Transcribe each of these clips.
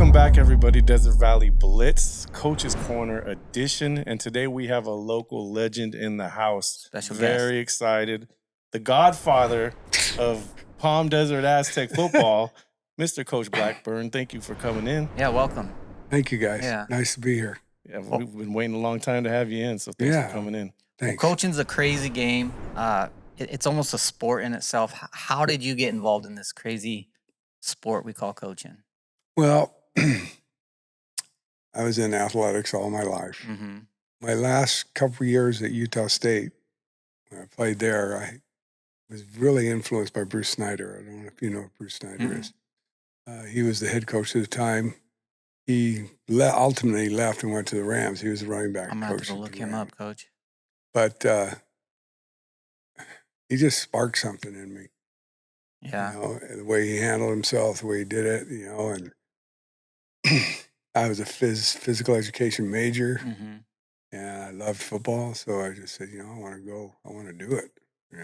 Welcome back, everybody. Desert Valley Blitz, Coach's Corner edition. And today we have a local legend in the house. Special Very excited. The godfather of Palm Desert Aztec football, Mr. Coach Blackburn. Thank you for coming in. Yeah, welcome. Thank you, guys. Yeah. Nice to be here. Yeah, we've been waiting a long time to have you in, so thanks for coming in. Thanks. Well, coaching's a crazy game. It's almost a sport in itself. How did you get involved in this crazy sport we call coaching? Well, I was in athletics all my life. Mm-hmm. My last couple of years at Utah State, when I played there, I was really influenced by Bruce Snyder. I don't know if you know who Bruce Snyder is. He was the head coach at the time. He ultimately left and went to the Rams. He was the running back I'm going to have coach. to go look him up, Coach. But he just sparked something in me. Yeah. You know, the way he handled himself, the way he did it, you know, and I was a physical education major, Mm-hmm. and I loved football, so I just said, I want to go. I want to do it, So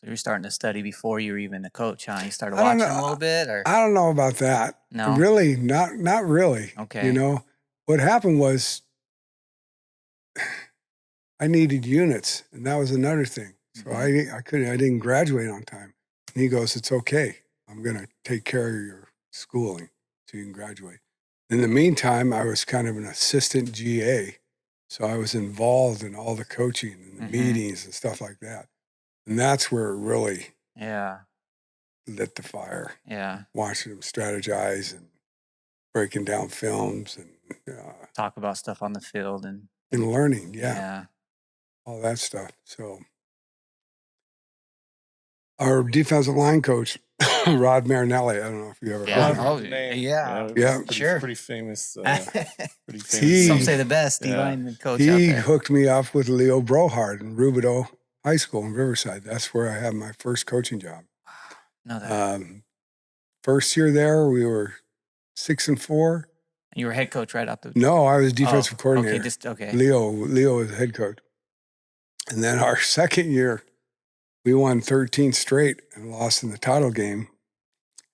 you were starting to study before you were even a coach, huh? You started I don't watching know. a little bit? Or I don't know about that. No? Really, not really. Okay. What happened was I needed units, and that was another thing. So I didn't graduate on time. And he goes, "It's okay. I'm going to take care of your schooling so you can graduate." In the meantime, I was kind of an assistant GA, so I was involved in all the coaching and the meetings and stuff like that. And that's where it really lit the fire. Yeah. Watching them strategize and breaking down films and Talk about stuff on the field and learning, yeah. all that stuff. So our defensive line coach, Rod Marinelli, I don't know if you ever heard of him. Yeah. Sure. Pretty famous. Some say the best D-line coach out He there. hooked me up with Leo Brohard in Rubidoux High School in Riverside. That's where I had my first coaching job. Know that. First year there, we were 6-4. You were head coach right out the... No, I was defensive coordinator. Okay. Leo was head coach. And then our second year, we won 13 straight and lost in the title game.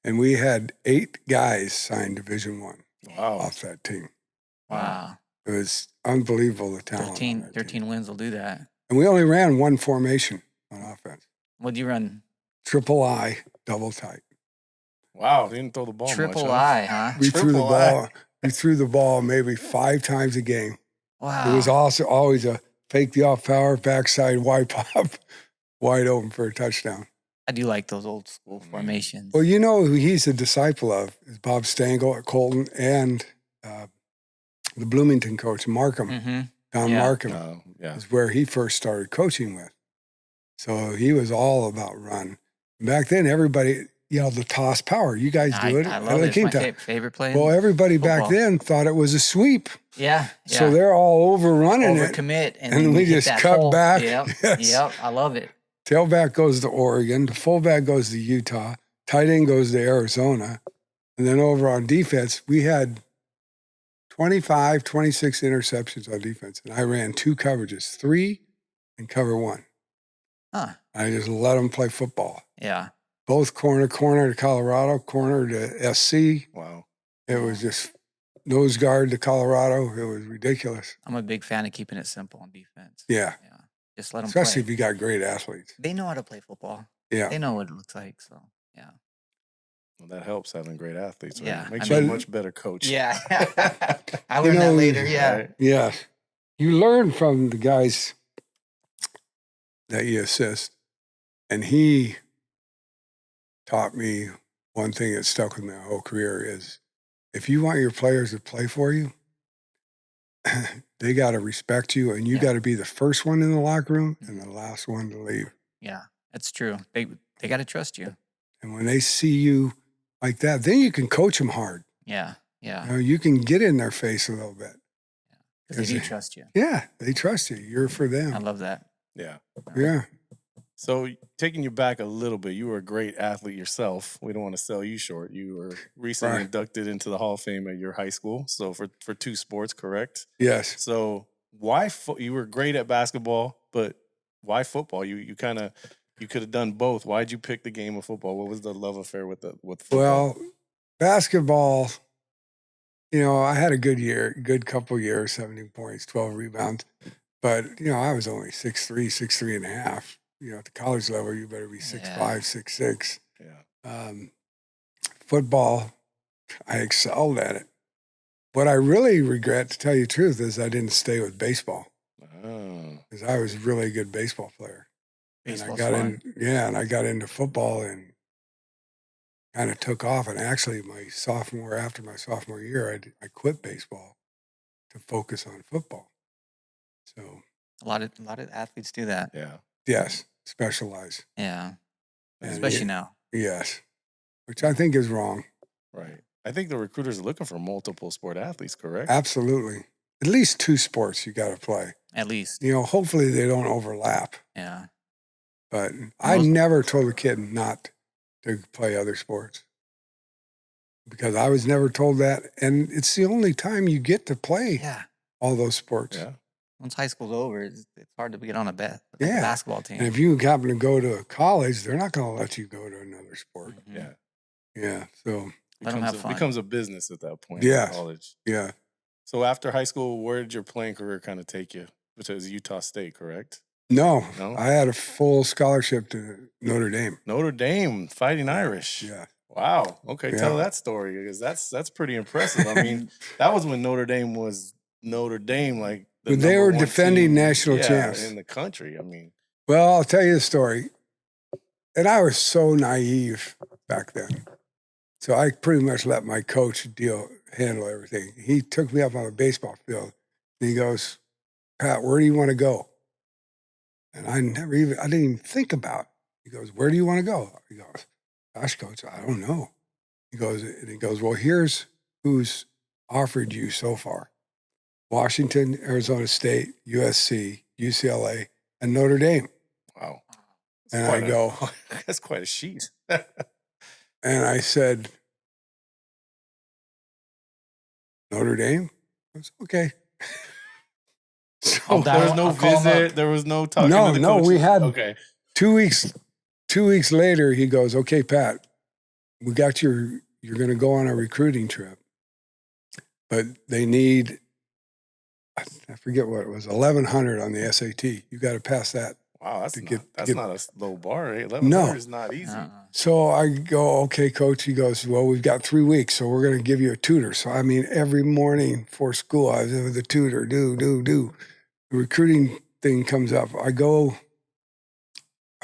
And we had 8 guys sign Division I off that team. Wow. It was unbelievable, the talent. 13 wins will do that. And we only ran one formation on offense. What'd you run? Triple I, double tight. Wow, they didn't throw the ball Triple much, I, huh? We threw the ball. We threw the ball maybe 5 times a game. Wow. It was also always a fake the off power, backside wide pop, wide open for a touchdown. I do like those old school formations. Well, who he's a disciple of is Bob Stengel at Colton and the Bloomington coach, Markham. Don Markham is where he first started coaching with. So he was all about run. Back then, everybody yelled the toss power. You guys do it. I love it. It's my favorite play. Well, everybody football. back then thought it was a sweep. Yeah. So they're all overrunning it. Overcommit. And we just cut back. Yep. Yes. Yep. I love it. Tailback goes to Oregon. The fullback goes to Utah. Tight end goes to Arizona. And then over on defense, we had 26 interceptions on defense. And I ran 2 coverages, 3 and cover 1. Huh. I just let them play football. Yeah. Both corner to Colorado, corner to SC. Wow. It was just nose guard to Colorado. It was ridiculous. I'm a big fan of keeping it simple on defense. Yeah. Just let them Especially play. if you got great athletes. They know how to play football. Yeah. They know what it looks like. So, yeah. Well, that helps having great athletes. Right? Yeah. Makes you a much better coach. Yeah. I learned that later. Yeah. Right? Yeah. You learn from the guys that you assist. And he taught me one thing that stuck with me my whole career is if you want your players to play for you, they got to respect you, and you got to be the first one in the locker room and the last one to leave. Yeah, that's true. They got to trust you. And when they see you like that, then you can coach them hard. Yeah. You can get in their face a little bit. Because they do trust you. Yeah, they trust you. You're for them. I love that. Yeah. Yeah. So taking you back a little bit, you were a great athlete yourself. We don't want to sell you short. You were recently inducted into the Hall of Fame at your high school. So for 2 sports, correct? Yes. So why you were great at basketball, but why football? You kind of you could have done both. Why'd you pick the game of football? What was the love affair with football? Well, basketball I had a good couple years, 17 points, 12 rebounds. But, I was only 6'3", 6'3 and a half. At the college level, you better be 6'5", 6'6". Yeah. Football, I excelled at it. What I really regret, to tell you the truth, is I didn't stay with baseball. Because I was a really good baseball player. Baseball's and fun. I got into football and kind of took off. And actually, after my sophomore year, I quit baseball to focus on football. So A lot of athletes do that. Yeah. yes, specialize. Yeah. And Especially now. Yes, which I think is wrong. Right. I think the recruiters are looking for multiple sport athletes, correct? Absolutely. At least 2 sports you got to play. At least. Hopefully they don't overlap. Yeah. But I never told a kid not to play other sports because I was never told that. And it's the only time you get to play all those sports. Yeah. Once high school's over, it's hard to get on a basketball team. And if you happen to go to a college, they're not going to let you go to another sport. Mhm. Yeah. Yeah. So Let them have fun. becomes a business at that point. Yeah. In college. Yeah. So after high school, where did your playing career kind of take you? Which was Utah State, correct? No, No? I had a full scholarship to Notre Dame. Notre Dame, Fighting Irish. Yeah. Wow. Okay, Yeah. tell that story because that's pretty impressive. I mean, that was when Notre Dame was Notre Dame, like They were number one defending team, national champs in the country. I mean, well, I'll tell you the story. And I was so naive back then. So I pretty much let my coach handle everything. He took me up on a baseball field and he goes, Pat, where do you want to go? And I didn't even think about it. He goes, where do you want to go? He goes, gosh, coach, I don't know. He goes, well, here's who's offered you so far. Washington, Arizona State, USC, UCLA, and Notre Dame. wow. And I go, that's quite a sheet. and I said, Notre Dame? I was, okay. So there was no visit. There was no talking to the coaches. We had okay. 2 weeks. 2 weeks later, he goes, okay, Pat, we got you're going to go on a recruiting trip, but they need, I forget what it was, 1,100 on the SAT. You got to pass that. Wow, that's not a low bar. 1,100 No. is not easy. So I go, okay, coach. He goes, well, we've got 3 weeks, so we're going to give you a tutor. So, I mean, every morning before school, I was with the tutor, do. The recruiting thing comes up. I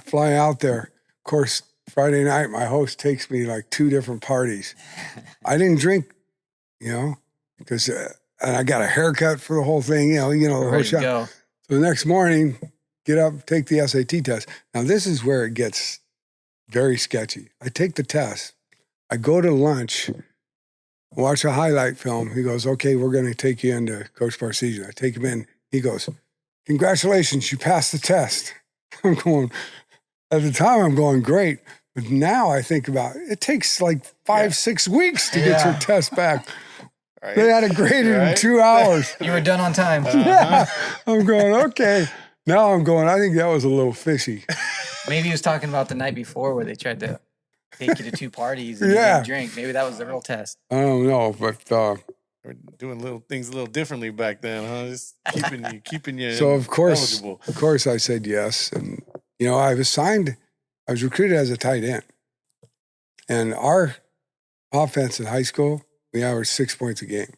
fly out there. Of course, Friday night, my host takes me like 2 different parties. I didn't drink, because and I got a haircut for the whole thing, the whole shot. Go. So the next morning, get up, take the SAT test. Now, this is where it gets very sketchy. I take the test. I go to lunch, watch a highlight film. He goes, okay, we're going to take you into Coach Parsegian. I take him in. He goes, congratulations, you passed the test. I'm going, at the time, I'm going, great. But now I think about it takes like 5-6 weeks to get your test back. Right. They had it graded in 2 hours. You were done on time. Yeah. I'm going, okay. Now I'm going, I think that was a little fishy. Maybe he was talking about the night before where they tried to take you to 2 parties and you didn't drink. Maybe that was the real test. I don't know, but we're doing little things a little differently back then, huh? Just keeping you so eligible. Of course I said yes. And I was recruited as a tight end. And our offense in high school, we averaged 6 points a game.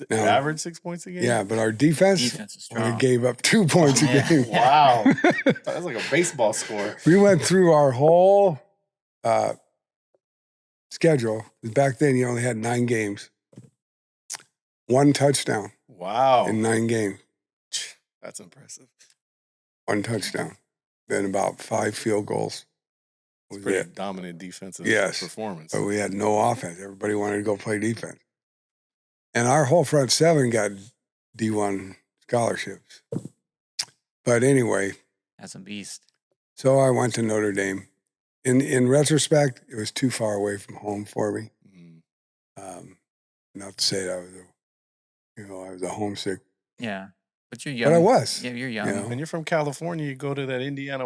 Now, average 6 points a game? Yeah, but our defense is strong. we gave up 2 points a game. Wow. That's like a baseball score. We went through our whole schedule. Back then, you only had 9 games. 1 touchdown. Wow. In 9 games. That's impressive. 1 touchdown. Then about 5 field goals. It's pretty dominant defensive performance. But we had no offense. Everybody wanted to go play defense. And our whole front 7 got D1 scholarships. But anyway. That's a beast. So I went to Notre Dame. In retrospect, it was too far away from home for me. Mm-hmm. Not to say that I was a homesick. Yeah. But you're young. But I was. Yeah, you're young. When you're from California, you go to that Indiana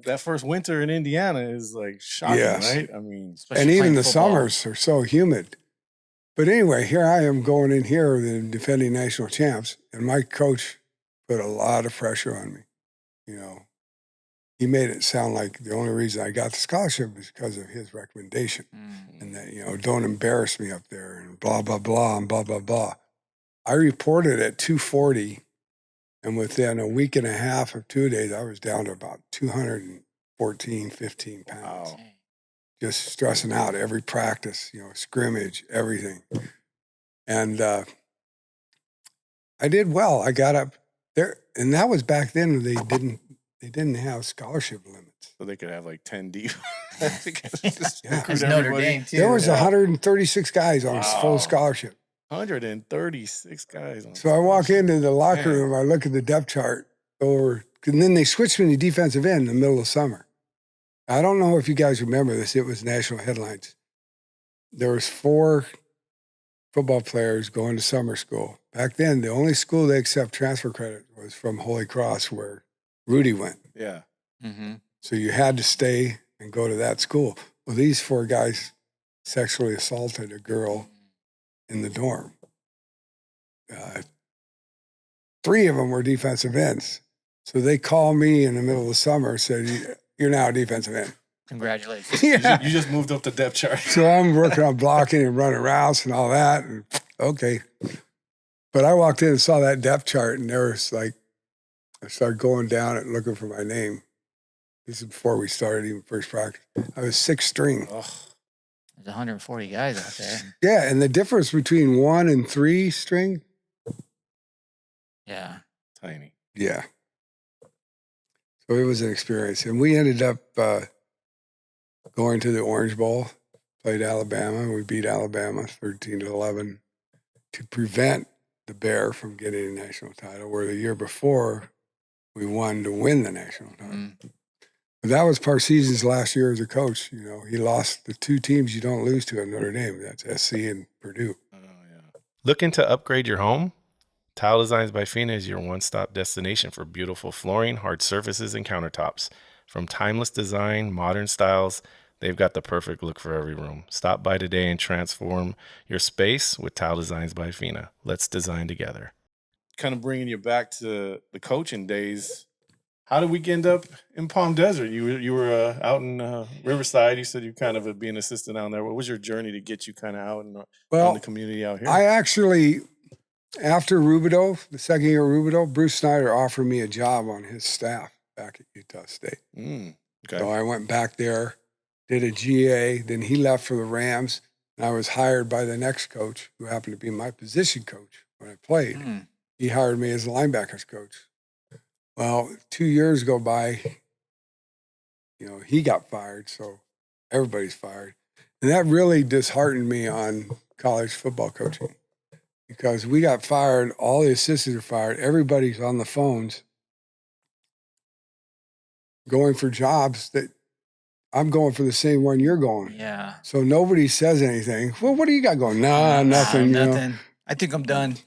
that first winter in Indiana is like shocking, right? I mean, and even the summers are so humid. But anyway, here I am going in here, the defending national champs, and my coach put a lot of pressure on me. You know, he made it sound like the only reason I got the scholarship was because of his recommendation, and that, you know, don't embarrass me up there and blah, blah, blah, and blah, blah, blah. I reported at 240, and within a week and a half or 2 days, I was down to about 214, 15 pounds. Wow. Just stressing out every practice, you know, scrimmage, everything. And I did well. I got up there, and that was back then. They didn't have scholarship limits. So they could have like 10 deep. Yeah. It's Notre Dame too. There was Yeah. 136 guys on Wow. full scholarship. 136 guys. On So I walk scholarship. into the locker Man. room, I look at the depth chart over, and then they switched me to defensive end in the middle of summer. I don't know if you guys remember this. It was national headlines. There was 4 football players going to summer school. Back then, the only school they accept transfer credit was from Holy Cross, where Rudy went. Yeah. Mm-hmm. So you had to stay and go to that school. Well, these 4 guys sexually assaulted a girl in the dorm. 3 of them were defensive ends. So they called me in the middle of the summer, said, "You're now a defensive end." Congratulations. Yeah. You just moved up the depth chart. So I'm working on blocking and running routes and all that. And okay. But I walked in and saw that depth chart, and there was like, I started going down and looking for my name. This is before we started even first practice. I was 6th string. Ugh. There's 140 guys out there. Yeah, and the difference between 1 and 3 string, Yeah. Tiny. yeah. So it was an experience. And we ended up going to the Orange Bowl, played Alabama. We beat Alabama 13-11 to prevent the Bear from getting a national title, where the year before we won to win the national title. Mm. But that was Parseason's last year as a coach. You know, he lost the 2 teams you don't lose to at Notre Dame. That's SC and Purdue. Oh, yeah. Looking to upgrade your home? Tile Designs by Fina is your one-stop destination for beautiful flooring, hard surfaces, and countertops. From timeless design, modern styles, they've got the perfect look for every room. Stop by today and transform your space with Tile Designs by Fina. Let's design together. Kind of bringing you back to the coaching days. How did we end up in Palm Desert? You were out in Riverside. You said you kind of being an assistant down there. What was your journey to get you kind of out in the community out here? I actually, after Rubidoux, the second year of Rubidoux, Bruce Snyder offered me a job on his staff back at Utah State. Okay. So I went back there, did a GA, then he left for the Rams, and I was hired by the next coach, who happened to be my position coach when I played. Mm. He hired me as a linebackers coach. Well, 2 years go by, you know, he got fired, so everybody's fired. And that really disheartened me on college football coaching, because we got fired, all the assistants are fired, everybody's on the phones going for jobs that I'm going for the same one you're going. Yeah. So nobody says anything. Well, what do you got going? Nah, nothing. You know? Nothing. I think I'm done.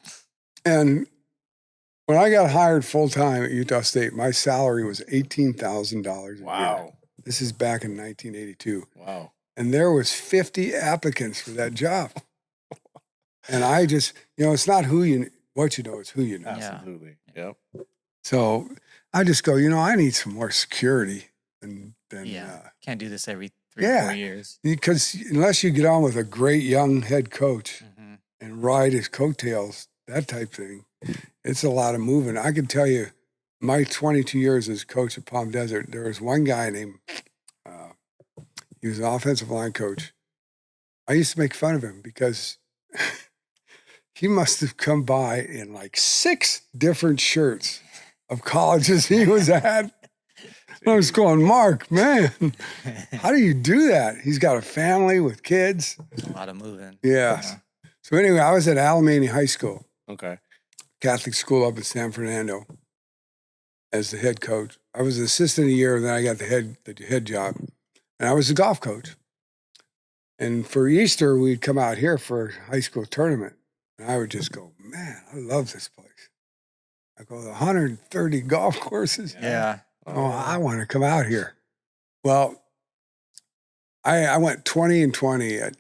And when I got hired full time at Utah State, my salary was $18,000 a year. Wow. This is back in 1982. Wow. And there was 50 applicants for that job. And I just, you know, it's not what you know, it's who you know. Absolutely. Yep. So I just go, you know, I need some more security than Can't do this every 3 yeah. or 4 years. Because unless you get on with a great young head coach Mm-hmm. and ride his coattails, that type thing, it's a lot of moving. I can tell you, my 22 years as coach at Palm Desert, there was one guy named, he was an offensive line coach. I used to make fun of him because he must have come by in like 6 different shirts of colleges he was at. I was going, Mark, man, how do you do that? He's got a family with kids. A lot of moving. Yeah. So anyway, I was at Alamany High School, Okay. Catholic school up in San Fernando, as the head coach. I was an assistant a year, and then I got the head job, and I was the golf coach. And for Easter, we'd come out here for a high school tournament, and I would just go, man, I love this place. I go, the 130 golf courses. Yeah. Oh, I want to come out here. Well, I went 20-20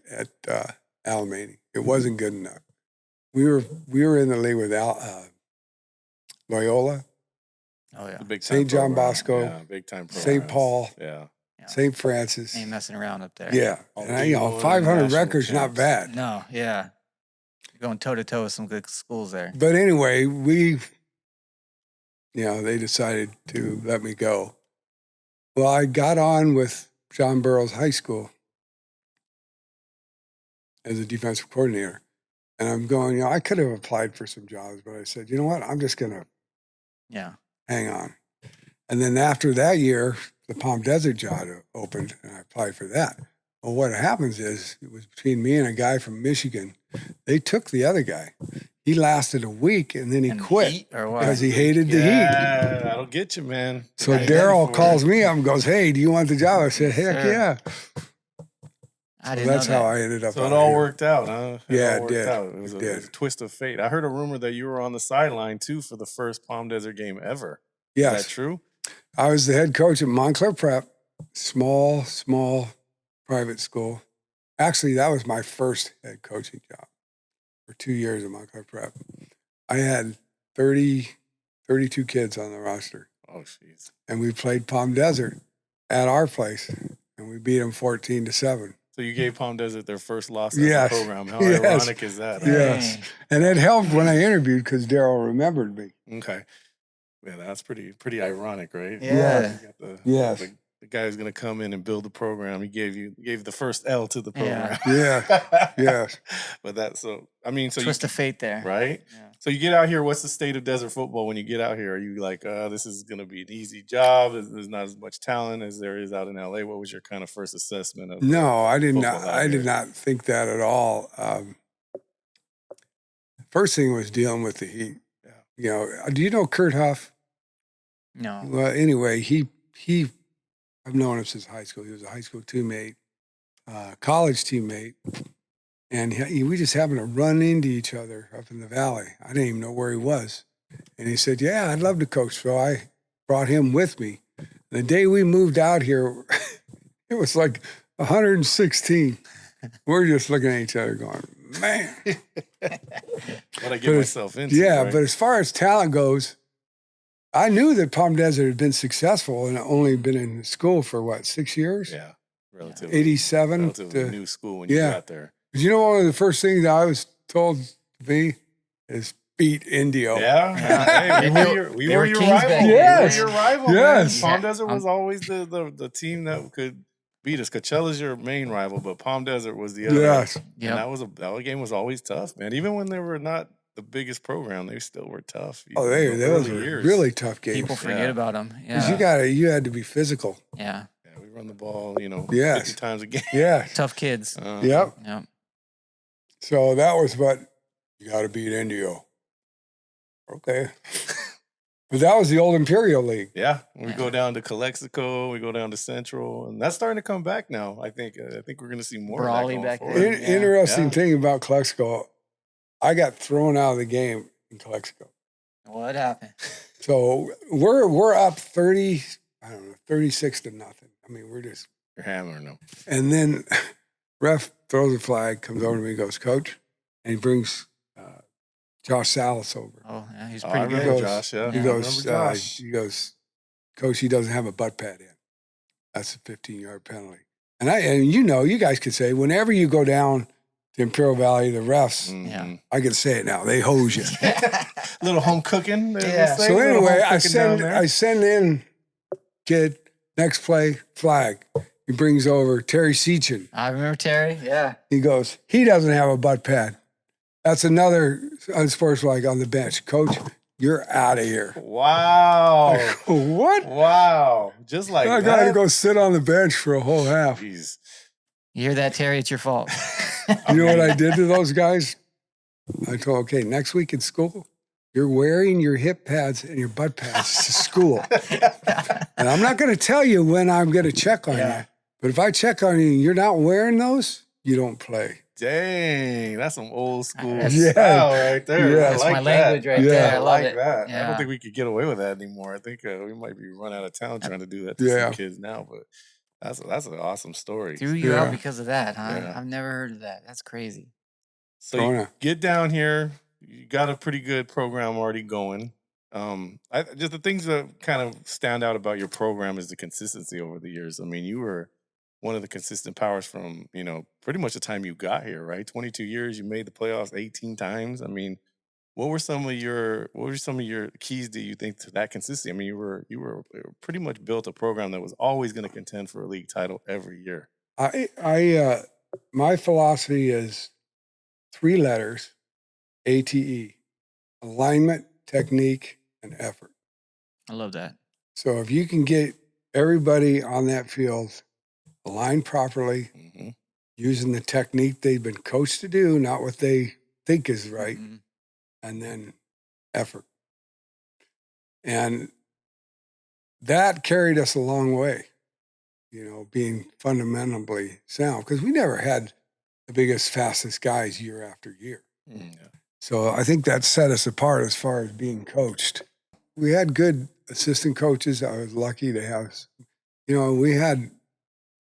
Alamany. It wasn't good enough. We were in the league with Loyola, Oh yeah. The big time St. John program. Bosco, Yeah, big time St. programs. Paul, Yeah. Yeah. St. Francis. Ain't messing around up there. Yeah, All and you know, D1 500 national records not champs. bad. No, yeah. You're going toe to toe with some good schools there. But anyway, they decided to let me go. Well, I got on with John Burroughs High School as a defensive coordinator. And I'm going, I could have applied for some jobs, but I said, you know what? I'm just going to hang on. And then after that year, the Palm Desert job opened, and I applied for that. Well, what happens is, it was between me and a guy from Michigan. They took the other guy. He lasted a week, and then he And quit heat or what? because he hated the heat. Yeah, that'll get you, man. So Got you Daryl ready for calls it. me up and goes, hey, do you want the job? I said, heck Sir. yeah. I So didn't that's know how that. I ended up So it out all here. worked out, huh? Yeah, all it worked did. out. It was It a did. twist of fate. I heard a rumor that you were on the sideline too for the first Palm Desert game ever. Yes. Is that true? I was the head coach at Montclair Prep, small private school. Actually, that was my first head coaching job for 2 years at Montclair Prep. I had 32 kids on the roster, Oh, jeez. and we played Palm Desert at our place, and we beat them 14-7. So you gave Palm Desert their first loss as Yes. a program. How Yes. ironic is that? Huh? Yes. And it helped when I interviewed because Daryl remembered me. Okay. Yeah, that's pretty ironic, right? Yeah. You got the, Yes. the guy who's going to come in and build the program. He gave the first L to the Yeah. program. Yeah. Yes. But that's so. I mean, so Twist of fate there. right? Yeah. So you get out here. What's the state of desert football when you get out here? Are you like, this is going to be an easy job? There's not as much talent as there is out in LA. What was your kind of first assessment of? No, I did not. football out I did here? not think that at all. First thing was dealing with the heat. Yeah. You know, do you know Kurt Huff? No. Well, anyway, I've known him since high school. He was a high school teammate, college teammate, and we just happened to run into each other up in the valley. I didn't even know where he was, and he said, "Yeah, I'd love to coach." So I brought him with me. The day we moved out here, it was like 116. We're just looking at each other, going, "Man." What I get myself into? Yeah, right? but as far as talent goes, I knew that Palm Desert had been successful and only been in school for 6 years? yeah, relatively 87 relatively to, new school when you yeah. got there. you know, one of the first things that I was told to be is beat Indio. Yeah, hey, we They were were your kings rival. back then. We Yes. were your rival. Yes. Man. Palm Yeah. Desert was always the team that could beat us. Coachella's your main rival, but Palm Desert was the other. Yes. Yep. And that game was always tough, man. Even when they were not the biggest program, they still were tough. Oh, Even those early were years. really tough games. People forget Yeah. about them. 'Cause Yeah. you had to be physical. Yeah. Yeah, we run the ball, Yes. 50 times a game. Yeah. Tough kids. Yep. Yep. So that was what you got to beat Indio. Okay. But that was the old Imperial League. Yeah, we Yeah. go down to Calexico, we go down to Central, and that's starting to come back now. I think we're going to see more Brawley of that back going there. forward. Yeah. Interesting Yeah. thing about Calexico, I got thrown out of the game in Calexico. What happened? So we're up 36-0. I mean, we're just, You're hammering them. and then ref throws a flag, comes over to me, goes, "Coach," and he brings Josh Salas over. Oh, yeah, he's Oh, I pretty remember good. Josh, yeah. He I goes, remember Josh. "Coach, he doesn't have a butt pad in. That's a 15-yard penalty." And you guys could say, whenever you go down to Imperial Valley, the refs, Mhm. I can say it now, they hose you. Little home cooking. they Yeah. say, So little anyway, home I cooking down send there. in kid, next play, flag. He brings over Terry Seachin. I remember Terry. Yeah. He goes, he doesn't have a butt pad. That's another unsportsmanlike on the bench. Coach, you're out of here. Wow. I go, what? Wow. Just like I that. got to go sit on the bench for a whole half. Jeez. You hear that, Terry? It's your fault. You know what I did to those guys? I told, okay, next week in school, you're wearing your hip pads and your butt pads to school. And I'm not going to tell you when I'm going to check on Yeah. you. But if I check on you and you're not wearing those, you don't play. Dang, that's some old school That's- style right there. Yeah. I That's like my that. language right Yeah. there. I I love like it. that. I Yeah. don't think we could get away with that anymore. I think we might be run out of town trying to do that to Yeah. some kids now. But That's an awesome story. Threw you out Yeah. because of that, huh? Yeah. I've never heard of that. That's crazy. So you Kona. get down here, you got a pretty good program already going. Just the things that kind of stand out about your program is the consistency over the years. I mean, you were one of the consistent powers from, pretty much the time you got here, right? 22 years, you made the playoffs 18 times. I mean, what were some of your keys, do you think, to that consistency? I mean, you were pretty much built a program that was always going to contend for a league title every year. My philosophy is 3 letters, ATE: alignment, technique, and effort. I love that. So if you can get everybody on that field aligned properly, Mm-hmm. using the technique they've been coached to do, not what they think is right, Mhm. and then effort. And that carried us a long way, being fundamentally sound, because we never had the biggest, fastest guys year after year. Yeah. So I think that set us apart as far as being coached. We had good assistant coaches. I was lucky to have, we had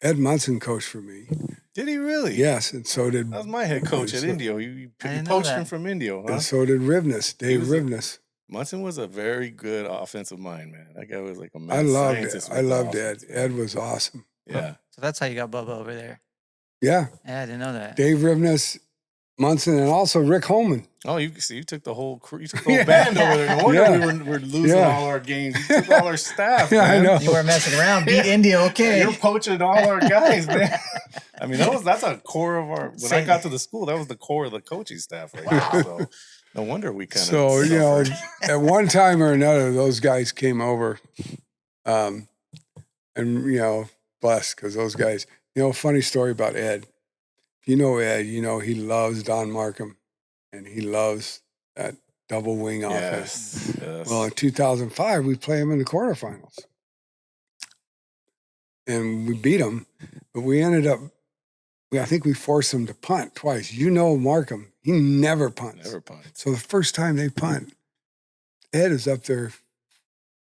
Ed Munson coach for me. Did he really? Yes, and so did. That was my head coach at so- Indio. You I didn't know poached him that. from Indio, huh? And so did Rivness, Dave was a- Rivness. Munson was a very good offensive mind, man. That guy was like a I mad loved scientist. it. I with the loved Ed. offense, man. Ed was awesome. Yeah. So that's how you got Bubba over there. Yeah, Yeah, I didn't know that. Dave Rivness, Munson, and also Rick Holman. Oh, you took the whole crew. You took the whole band over there. No wonder Yeah. we were losing Yeah. all our games. You took all our staff. Yeah, I man. know. You weren't messing around. Beat India, okay. You're poaching all our guys, man. I mean, that's a core of our. When I Same. got to the school, that was the core of the coaching staff. Right there. So no wonder we kind of. So, at one time or another, those guys came over. And, blessed, because those guys, funny story about Ed. If you know Ed, he loves Don Markham, and he loves that double wing offense. Yes. Well, in 2005, we play him in the quarterfinals. And we beat him, but we ended up, I think we forced him to punt twice. Markham, he never punts. Never punt. So the first time they punt, Ed is up there.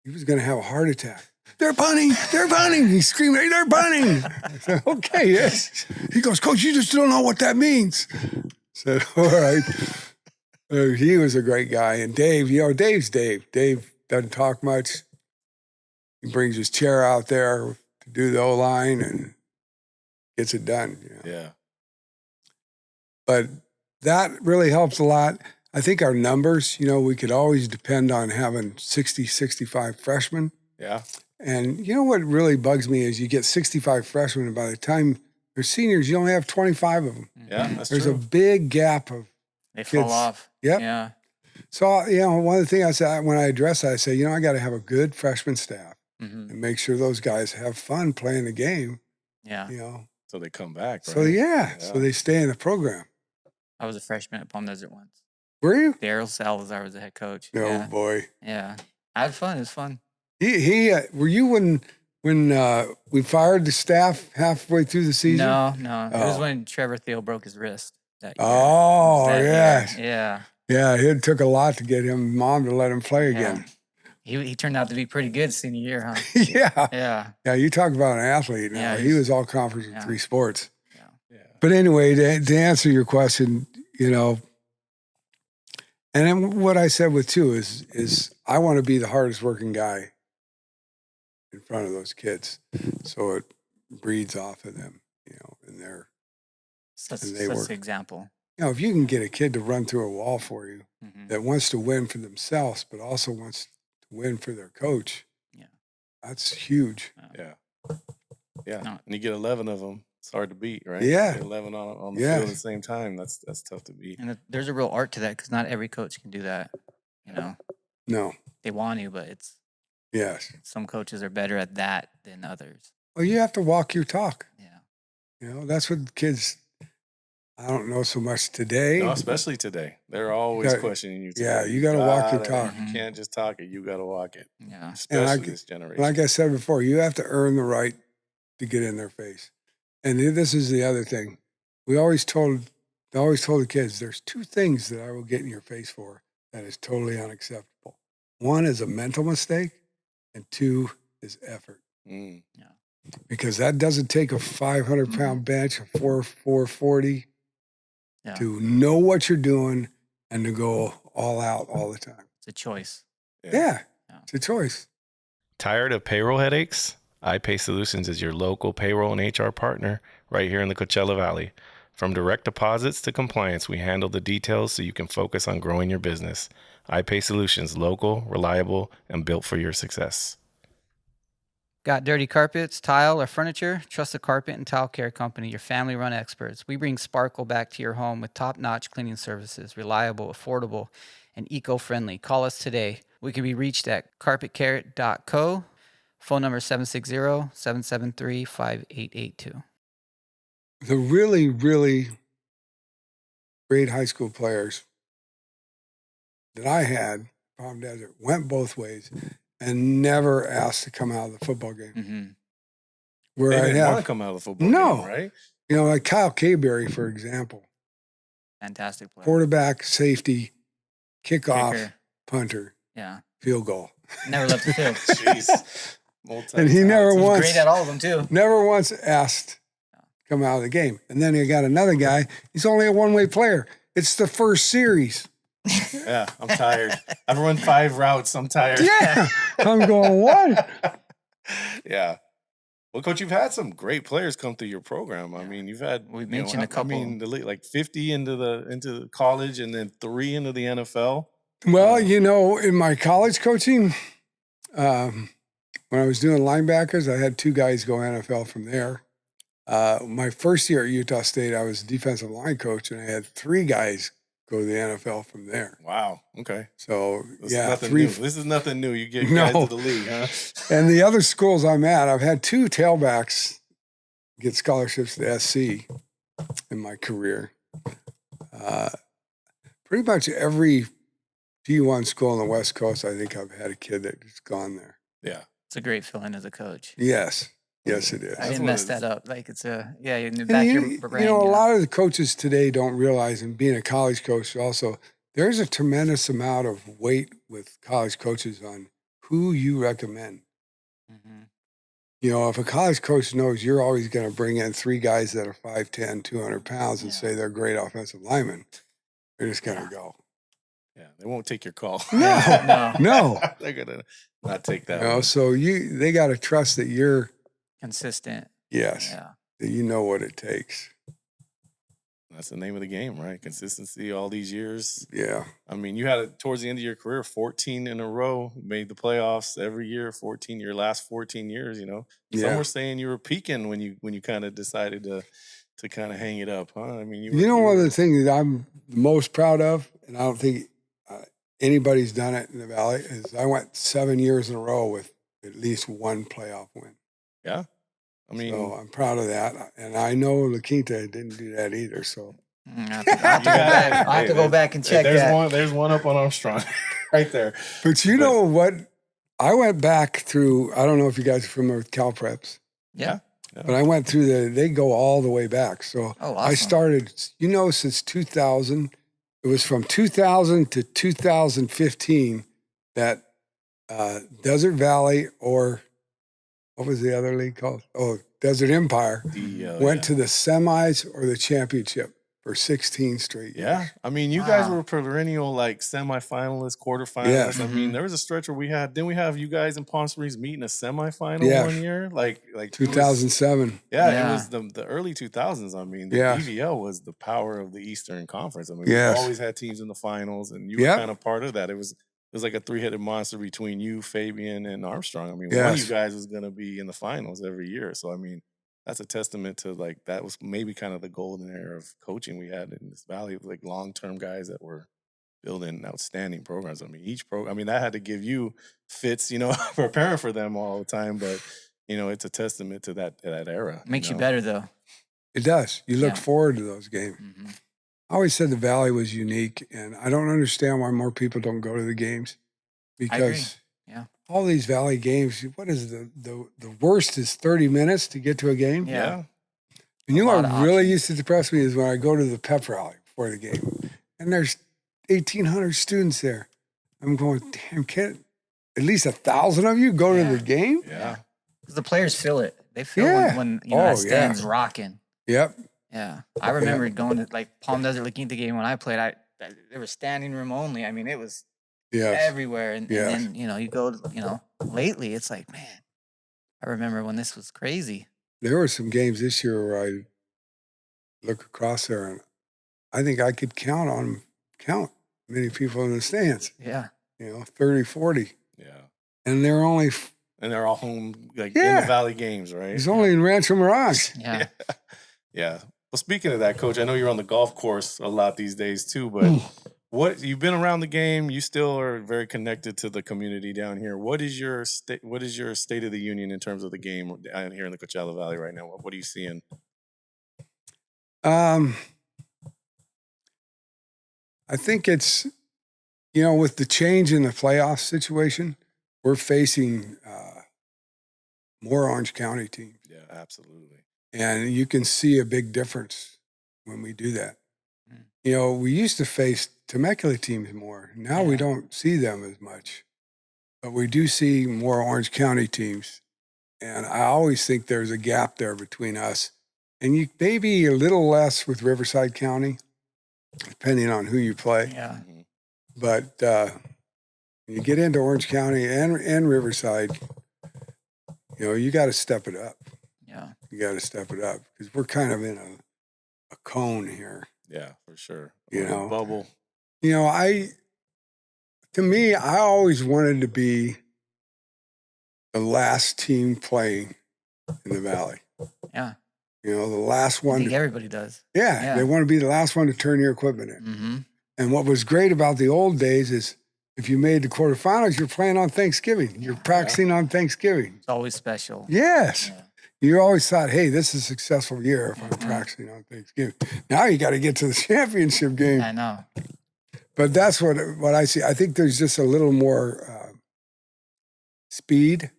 He was going to have a heart attack. They're punting. They're punting. He's screaming, "They're punting." I said, "Okay, yes." He goes, "Coach, you just don't know what that means." I said, "All right." He was a great guy. And Dave, Dave's Dave. Dave doesn't talk much. He brings his chair out there to do the O-line and gets it done. Yeah. But that really helps a lot. I think our numbers, we could always depend on having 60, 65 freshmen. Yeah. And what really bugs me is you get 65 freshmen, and by the time they're seniors, you only have 25 of them. Yeah. That's There's true. a big gap of They kids. fall off. Yep. Yeah. So, one of the things I said when I address that, I say, I got to have a good freshman staff Mhm. and make sure those guys have fun playing the game, Yeah. So they come back. Right? So they stay in the program. I was a freshman at Palm Desert once. Were you? Daryl Salazar was the head coach. No, Yeah. boy. Yeah. I had fun. It was fun. Were you when we fired the staff halfway through the season? No. It was Oh. when Trevor Thiel broke his wrist that year. Oh, That year. yes. Yeah. Yeah, it took a lot to get mom to let him play Yeah. again. He turned out to be pretty good senior year, huh? Yeah. Yeah. Yeah, you talk about an athlete now. Yeah, He he's- was all conference in yeah. 3 sports. Yeah. But anyway, to answer your question, and then what I said with too is I want to be the hardest working guy in front of those kids. So it breeds off of them, and they're, Such And they an work. example. if you can get a kid to run through a wall for you Mhm. that wants to win for themselves, but also wants to win for their coach. Yeah. That's huge. Yeah. Yeah. No. And you get 11 of them. It's hard to beat, right? Yeah. Get 11 on the Yeah. field at the same time. That's tough to beat. And there's a real art to that because not every coach can do that. No. They want to, but Yes. some coaches are better at that than others. Well, you have to walk your talk. Yeah. That's what kids, I don't know so much today. No, especially today. They're always gotta- questioning you. Today. yeah, you gotta walk your gotta- talk. You can't just talk it. You got to walk it. Yeah. Especially c- this generation. Like I said before, you have to earn the right to get in their face. And this is the other thing. I always told the kids, there's 2 things that I will get in your face for that is totally unacceptable. 1 is a mental mistake, and 2 is effort. Mm. because that doesn't take a 500-pound bench, a 440 Yeah. to know what you're doing and to go all out all the time. It's a choice. Yeah. It's a choice. Tired of payroll headaches? iPay Solutions is your local payroll and HR partner right here in the Coachella Valley. From direct deposits to compliance, we handle the details so you can focus on growing your business. iPay Solutions, local, reliable, and built for your success. Got dirty carpets, tile, or furniture? Trust the Carpet and Tile Care Company, your family-run experts. We bring sparkle back to your home with top-notch cleaning services, reliable, affordable, and eco-friendly. Call us today. We can be reached at carpetcarrot.co. Phone number 760-773-5882. The really, really great high school players that I had, Palm Desert, went both ways and never asked to come out of the football game. Mm-hmm. Where They I didn't want to have, come out of the football No. game, right? like Kyle Kayberry, for example, Fantastic player. quarterback, safety, kickoff, Kicker. punter, Yeah. field goal. Never left the field. Jeez. And he never He's once, great at all of them, too. never once asked to come out of the game. And then you got another guy, he's only a one-way player. It's the first series. Yeah, I'm tired. I've run 5 routes. I'm tired. Yeah. I'm going, what? Yeah. Well, Coach, you've had some great players come through your program. I mean, you've had We mentioned a couple. I mean, like 50 into college and then 3 into the NFL. Well, in my college coaching, when I was doing linebackers, I had 2 guys go NFL from there. My first year at Utah State, I was a defensive line coach, and I had 3 guys go to the NFL from there. Wow. Okay. So, This is nothing new. This is nothing new. You get guys to the league, huh? And the other schools I'm at, I've had 2 tailbacks get scholarships to SC in my career. Pretty much every D1 school on the West Coast, I think I've had a kid that's gone there. Yeah. It's a great feeling as a coach. Yes. Yes, it is. I didn't mess that up. Like, it's in the And back of your brain. a lot of the coaches today don't realize, and being a college coach also, there's a tremendous amount of weight with college coaches on who you recommend. Mm-hmm. If a college coach knows you're always going to bring in 3 guys that are 5'10", 200 pounds and say they're great offensive linemen, they're just going to go. Yeah. They won't take your call. No. They're going to not take that one. So they got to trust that you're Consistent. yes, Yeah. that you know what it takes. That's the name of the game, right? Consistency all these years. Yeah. I mean, you had it towards the end of your career, 14 in a row, made the playoffs every year, 14 your last 14 years, Some were saying you were peaking when you kind of decided to kind of hang it up, huh? I mean, one of the things that I'm most proud of, and I don't think anybody's done it in the Valley, is I went 7 years in a row with at least 1 playoff win. Yeah. I mean, so I'm proud of that. And I know La Quinta didn't do that either. So I'll have to go back and check that. There's one up on Armstrong right there. But you know what? I went back through, I don't know if you guys are familiar with Cal Preps. Yeah. But I went through they go all the way back. So awesome. I started, since 2000. It was from 2000 to 2015 that Desert Valley, or what was the other league called? Oh, Desert Empire, went to the semis or the championship for 16 straight years. Yeah. I mean, you guys were perennial, like, semifinalists, quarterfinalists. Yeah. I mean, there was a stretch where didn't we have you guys in Palm Springs meeting a semifinal one year? Like 2007. It was the early 2000s. I mean, the DVL was the power of the Eastern Conference. I mean, we always had teams in the finals, and you were kind of part of that. It was like a 3-headed monster between you, Fabian, and Armstrong. I mean, one of you guys was going to be in the finals every year. So, I mean, that's a testament to, like, that was maybe kind of the golden era of coaching we had in this valley, like long-term guys that were building outstanding programs. I mean, that had to give you fits, preparing for them all the time. But, it's a testament to that era. Makes you better, though. It does. You look forward to those games. Mm-hmm. I always said the Valley was unique, and I don't understand why more people don't go to the games, because all these Valley games, what is the worst is 30 minutes to get to a game? Yeah. And what really used to depress me is when I go to the pep rally before the game, and there's 1,800 students there. I'm going, damn, can't at least 1,000 of you go to the game? Yeah. Because the players feel it. They feel Yeah. when you know Oh, that stand's rocking. Yep. Yeah, I remember going to like Palm Desert La Quinta game when I played. There was standing room only. I mean, it was Yes. everywhere. And Yes. then you go lately it's like, man, I remember when this was crazy. There were some games this year where I look across there and I think I could count many people in the stands. Yeah, 30, 40. Yeah. And they're only And they're all home, like in the Valley games, right? it's only in Rancho Mirage. yeah. Yeah. Well, speaking of that, Coach, I know you're on the golf course a lot these days too, but you've been around the game. You still are very connected to the community down here. What is your state of the union in terms of the game down here in the Coachella Valley right now? What are you seeing? I think it's, with the change in the playoff situation, we're facing more Orange County teams. Yeah, absolutely. And you can see a big difference when we do that. We used to face Temecula teams more. Now we don't see them as much. But we do see more Orange County teams. And I always think there's a gap there between us. And you maybe a little less with Riverside County, depending on who you play. Yeah. But when you get into Orange County and Riverside, you got to step it up. Yeah. You got to step it up because we're kind of in a cone here. Yeah, for sure. Bubble. Bubble. To me, I always wanted to be the last team playing in the Valley. Yeah. The last one. I think everybody does. Yeah, they want to be the last one to turn your equipment in. Mm-hmm. And what was great about the old days is if you made the quarterfinals, you're playing on Thanksgiving. You're practicing on Thanksgiving. It's always special. Yes. Yeah. You always thought, hey, this is a successful year if I'm practicing on Thanksgiving. Now you got to get to the championship game. I know. But that's what I see. I think there's just a little more speed,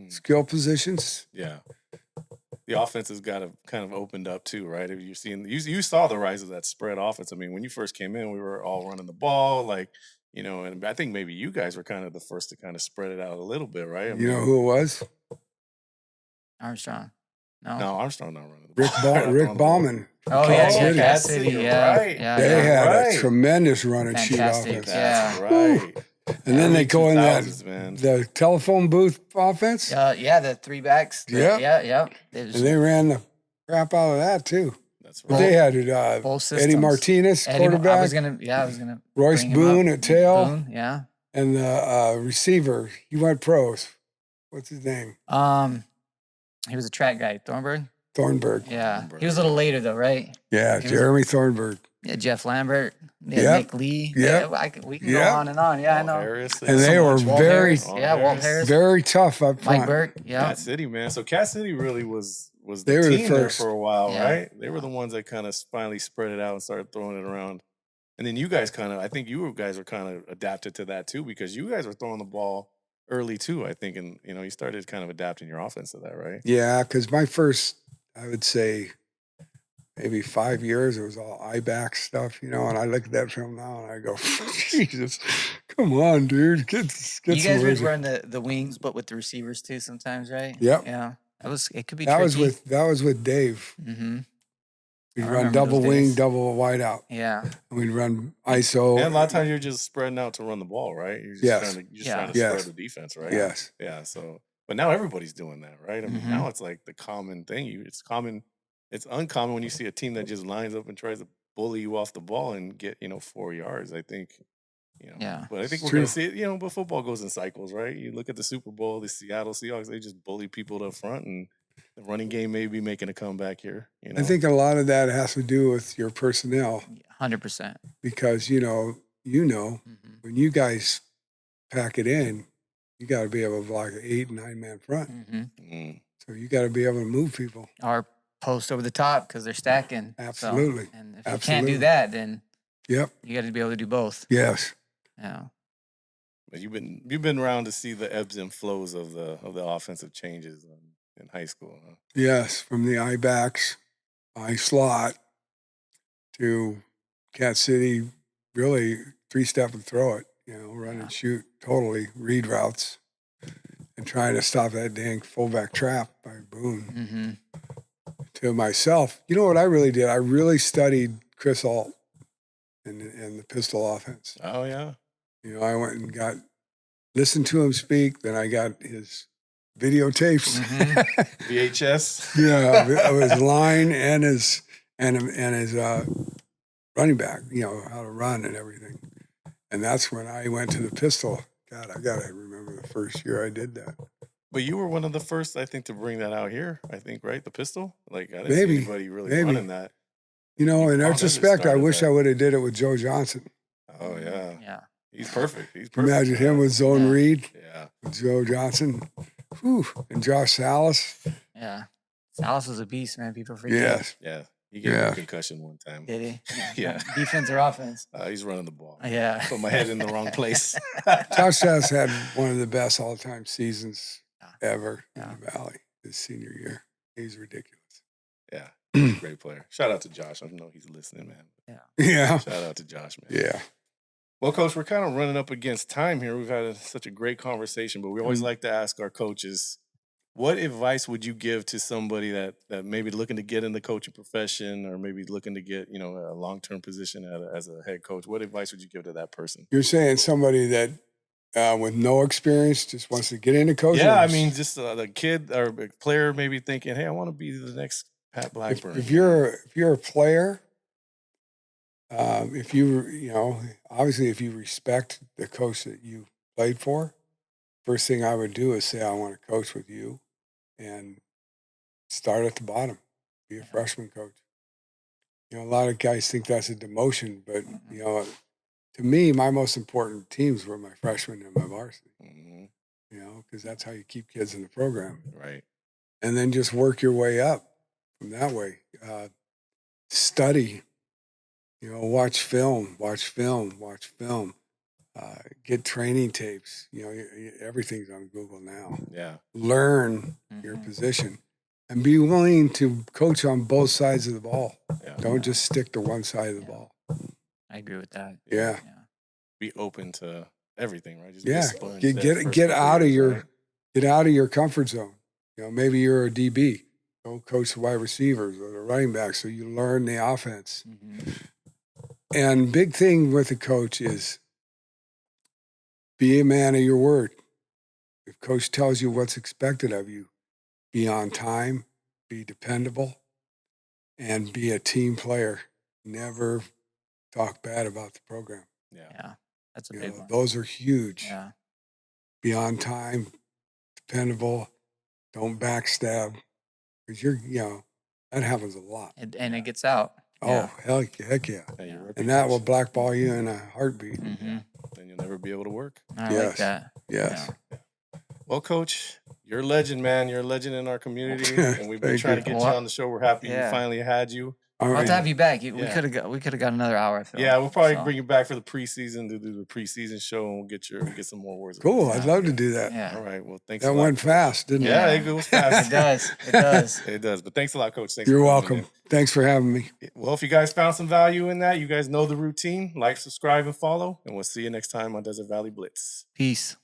skill positions. Yeah. The offense has got to kind of opened up too, right? You saw the rise of that spread offense. I mean, when you first came in, we were all running the ball, and I think maybe you guys were kind of the first to kind of spread it out a little bit, right? You know who it was? Armstrong. No, Armstrong not running the ball. Rick Ballman. Oh, yeah, Cass City. Yeah. Right. Yeah. They had right. a tremendous run and shoot Fantastic. offense. That's Yeah. right. And then they go in man. the telephone booth offense. The three backs. Yep. Yeah. And they ran the crap out of that too. That's But right. they had Eddie Martinez, quarterback. I was gonna. Royce bring him Boone up. at tail. Boone, yeah. And the receiver, he went pros. What's his name? He was a track guy, Thornburg. Thornburg. Yeah, he was a little later though, right? Yeah, Jeremy Thornburg. Yeah, Jeff Lambert. Yeah, Yep. Nick Lee. Yep. Yeah, we can go on and on. Yeah, I know. Harris, And they were Walt very, Harris. Yeah, Walt Harris. very tough up front. Mike Burke. Yeah. Cat City, man. So Cat City really was They the were the team there first. for a while, Yeah. right? They were the ones that kind of finally spread it out and started throwing it around. And then you guys I think you guys were kind of adapted to that too, because you guys were throwing the ball early too, I think. And, you started kind of adapting your offense to that, right? Yeah, because my first, I would say, maybe 5 years, it was all eye back stuff, and I look at that film now and I go, Jesus, come on, dude. Get You some guys would rhythm. run the wings, but with the receivers too sometimes, right? Yep. Yeah. It could be That tricky. was with Dave. Mm-hmm. We'd I run remember double those wing, days. double wide out. Yeah. And we'd run ISO. And a lot of times you're just spreading out to run the ball, right? You're just Yes. trying to Yes. spread the defense, right? Yes. Yeah. So, but now everybody's doing that, right? I mean, Mhm. now it's like the common thing. It's common. It's uncommon when you see a team that just lines up and tries to bully you off the ball and get 4 yards. I think, Yeah. But I think It's we're true. going to see it. But football goes in cycles, right? You look at the Super Bowl, the Seattle Seahawks. They just bully people to the front, and the running game may be making a comeback here. I think a lot of that has to do with your personnel 100%. because, Mm-hmm. when you guys pack it in, you got to be able to block an 8 and 9 man front. Mm-hmm. Mm. So you got to be able to move people. Or post over the top because they're stacking. So, Absolutely. and if you can't Absolutely. do that, then Yep. you got to be able to do both. Yes. Yeah. But you've been around to see the ebbs and flows of the offensive changes in high school. Huh? Yes. From the eye backs, eye slot to Cat City, really 3-step and throw it, run and shoot, totally read routes. and trying to stop that dang fullback trap by Boone Mm-hmm. to myself. You know what I really did? I really studied Chris Alt and the pistol offense. Oh yeah. You know, I went and listened to him speak. Then I got his videotapes. Mm-hmm. VHS. Yeah, of his line and his running back. You know, how to run and everything. And that's when I went to the pistol. God, I gotta remember the first year I did that. But you were one of the first, I think, to bring that out here. I think, right? The pistol. Like I didn't Maybe, see anybody really maybe. running that. You know, in Palm Desert retrospect, I started wish that. I would have did it with Joe Johnson. Oh yeah. Yeah. He's perfect. He's perfect. Imagine him with Zone Yeah. Reed, Yeah. with Joe Johnson, whew, and Josh Salas. Yeah. Salas was a beast, man. People forget. Yes. Yeah. He gave me Yeah. a concussion one time. Did he? Yeah. Defense or offense? He's running the ball. Yeah. Put my head in the wrong place. Josh Salas had one of the best all-time seasons ever Yeah. in the Valley his senior year. He's ridiculous. Yeah. He's a great player. Shout out to Josh. I know he's listening, man. Yeah. Shout out to Josh, man. Yeah. Well, Coach, we're kind of running up against time here. We've had such a great conversation, but we always like to ask our coaches, what advice would you give to somebody that maybe looking to get in the coaching profession or maybe looking to get, you know, a long-term position as a head coach? What advice would you give to that person? You're saying somebody that with no experience just wants to get into coaching? Yeah, I mean, just the kid or a player maybe thinking, hey, I want to be the next Pat Blackburn. If you're a player, if you know, obviously if you respect the coach that you played for, first thing I would do is say, I want to coach with you and start at the bottom, be a freshman coach. You know, a lot of guys think that's a demotion, but you know, to me, my most important teams were my freshmen and my varsity, you know, because that's how you keep kids in the program. Right. And then just work your way up from that way. Study, you know, watch film, get training tapes. You know, everything's on Google now. Yeah. Learn your position and be willing to coach on both sides of the ball. Yeah. Don't just stick to one side of the ball. I agree with that. Yeah. Be open to everything, right? Just be a Yeah. sponge Get that get first get couple out of years, your right? get out of your comfort zone. You know, maybe you're a DB. Go coach the wide receivers or the running backs so you learn the offense. And big thing with the coach is be a man of your word. If coach tells you what's expected of you, be on time, be dependable, and be a team player. Never talk bad about the program. Yeah. That's a You big know, one. those are huge. Yeah. Be on time, dependable, don't backstab. Because you know, that happens a lot. And it gets out. Oh, heck yeah. And that will blackball you in a heartbeat. Mm-hmm. Then you'll never be able to work. I Yes. like that. Yes. Yeah. Well, Coach, you're a legend, man. You're a legend in our community, and we've been Thank trying you. to get you on the show. We're happy we Yeah. finally had you. All I'll have right. to have you back. We Yeah. could have got another hour. I feel. Yeah, we'll probably So, bring you back for the preseason to do the preseason show, and we'll get some more words. of Cool. wisdom. I'd love to do that. Yeah. All right. Well, thanks. That a lot. went fast, didn't Yeah, it? it goes fast. It does. It does. It does. But thanks a lot, Coach. Thanks You're for coming welcome. Thanks for having me. in. Well, if you guys found some value in that, you guys know the routine. Like, subscribe, and follow, and we'll see you next time on Desert Valley Blitz. Peace.